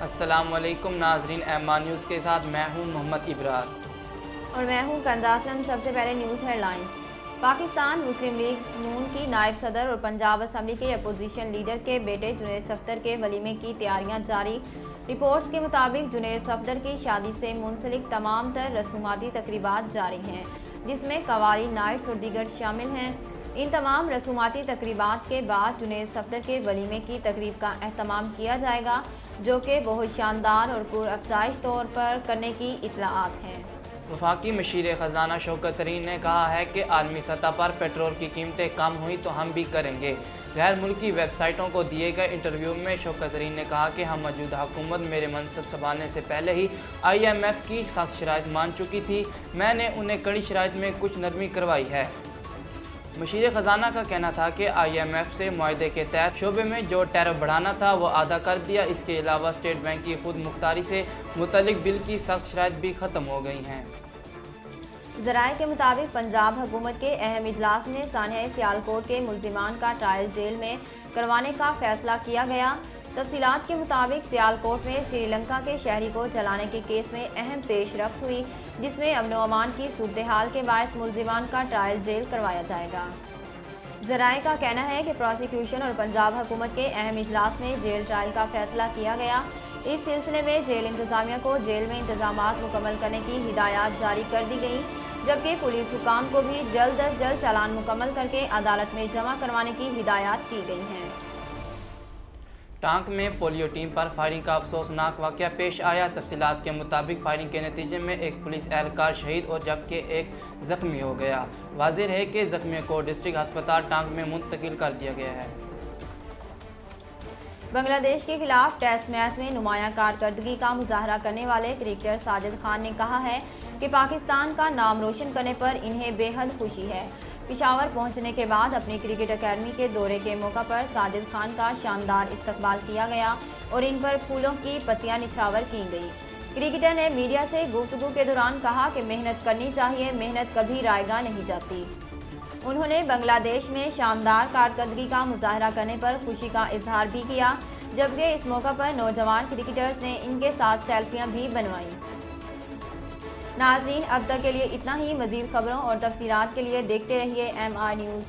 अस्सलाम वालेकुम नाजरीन, एम न्यूज़ के साथ मैं हूं मोहम्मद इब्रार और मैं हूं कंदा असलम। सबसे पहले न्यूज़ हेडलाइंस। पाकिस्तान मुस्लिम लीग नून की नायब सदर और पंजाब असम्बली के अपोजिशन लीडर के बेटे जुनैद सफदर के वलीमे की तैयारियां जारी। रिपोर्ट्स के मुताबिक जुनैद सफदर की शादी से मुंसलिक तमाम तर रसूमाती तकरीबात जारी हैं, जिसमें कवाली, नाइट्स और दीगर शामिल हैं। इन तमाम रसूमाती तकरीबात के बाद जुनैद सफदर के वलीमे की तकरीब का एहतमाम किया जाएगा, जो कि बहुत शानदार और पुरअफजाइश तौर पर करने की इत्तलाआत हैं। वफाकी मशीर ख़जाना शौकत तरीन ने कहा है कि आलमी सतह पर पेट्रोल की कीमतें कम हुई तो हम भी करेंगे। गैर मुल्की वेबसाइटों को दिए गए इंटरव्यू में शौकत तरीन ने कहा कि हम मौजूदा हुकूमत मेरे मनसब संभालने से पहले ही IMF की सख्त शराइत मान चुकी थी। मैंने उन्हें कड़ी शराइत में कुछ नरमी करवाई है। मशीर ख़जाना का कहना था कि IMF से मुआहदे के तहत शोबे में जो टैरिफ बढ़ाना था वो आधा कर दिया। इसके अलावा स्टेट बैंक की खुद मुख्तारी से मुतल्लिक बिल की सख्त शराइत भी ख़त्म हो गई हैं। ज़राए के मुताबिक पंजाब हुकूमत के अहम इजलास में सान्हे सियालकोट के मुलजिमान का ट्रायल जेल में करवाने का फैसला किया गया। तफसीलात के मुताबिक सियालकोट में श्रीलंका के शहरी को जलाने के केस में अहम पेशरफ्त हुई, जिसमें अमन व अमान की सूरत हाल के बायस मुलजिमान का ट्रायल जेल करवाया जाएगा। ज़राए का कहना है कि प्रोसिक्यूशन और पंजाब हुकूमत के अहम इजलास में जेल ट्रायल का फैसला किया गया। इस सिलसिले में जेल इंतज़ामिया को जेल में इंतजामात मुकम्मल करने की हिदायत जारी कर दी गई, जबकि पुलिस हुकाम को भी जल्द अज जल्द चालान मुकम्मल करके अदालत में जमा करवाने की हिदायत की गई हैं। टांक में पोलियो टीम पर फायरिंग का अफसोसनाक वाक़या पेश आया। तफसीलात के मुताबिक फायरिंग के नतीजे में एक पुलिस एहलकार शहीद और जबकि एक ज़ख्मी हो गया। वाज़ेह है कि ज़ख्मियों को डिस्ट्रिक्ट अस्पताल टांक में मुंतकिल कर दिया गया है। बांग्लादेश के खिलाफ टेस्ट मैच में नुमायां कारकर्दगी का मुजाहरा करने वाले क्रिकेटर साजिद खान ने कहा है कि पाकिस्तान का नाम रोशन करने पर इन्हें बेहद खुशी है। पिशावर पहुंचने के बाद अपनी क्रिकेट अकेडमी के दौरे के मौका पर साजिद खान का शानदार इस्तकबाल किया गया और इन पर फूलों की पत्तियां निछावर की गई। क्रिकेटर ने मीडिया से गुफ्तगू के दौरान कहा कि मेहनत करनी चाहिए, मेहनत कभी रायगा नहीं जाती। उन्होंने बांग्लादेश में शानदार कारकर्दगी का मुजाहरा करने पर खुशी का इजहार भी किया, जबकि इस मौका पर नौजवान क्रिकेटर्स ने इनके साथ सेल्फियां भी बनवाईं। नाज़रीन, अब तक के लिए इतना ही। मज़ीद खबरों और तफसीलात के लिए देखते रहिए MR न्यूज़।